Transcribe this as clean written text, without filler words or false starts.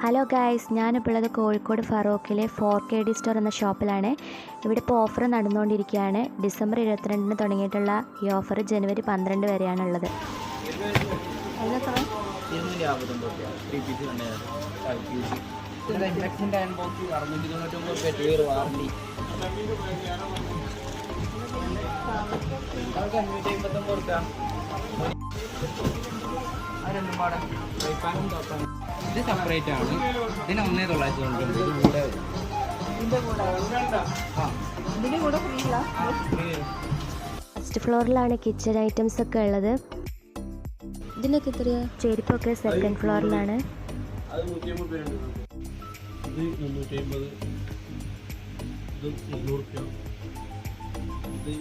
Hello guys, ഞാനിപ്പോൾ ഉള്ളത് Kozhikode ഫറോക്കിലെ 4KD store എന്ന ഷോപ്പിലാണ്. ഇവിടെ ഇപ്പോൾ ഓഫർ നടന്നുകൊണ്ടിരിക്കുകയാണ്. ഡിസംബർ 22-ന് തുടങ്ങിയിട്ടുള്ള ഈ ഓഫർ ജനുവരി 12 വരെയാണുള്ളത്. ഇത് സെപ്പറേറ്റ് ആണ്. ഇതിന് 1990. ഫസ്റ്റ് ഫ്ലോറിലാണ് കിച്ചൺ ഐറ്റംസ് ഒക്കെ ഉള്ളത്. ഇതിനൊക്കെ എത്രയാ? ചെരുപ്പൊക്കെ സെക്കൻഡ് ഫ്ലോറിലാണ്. ഇത്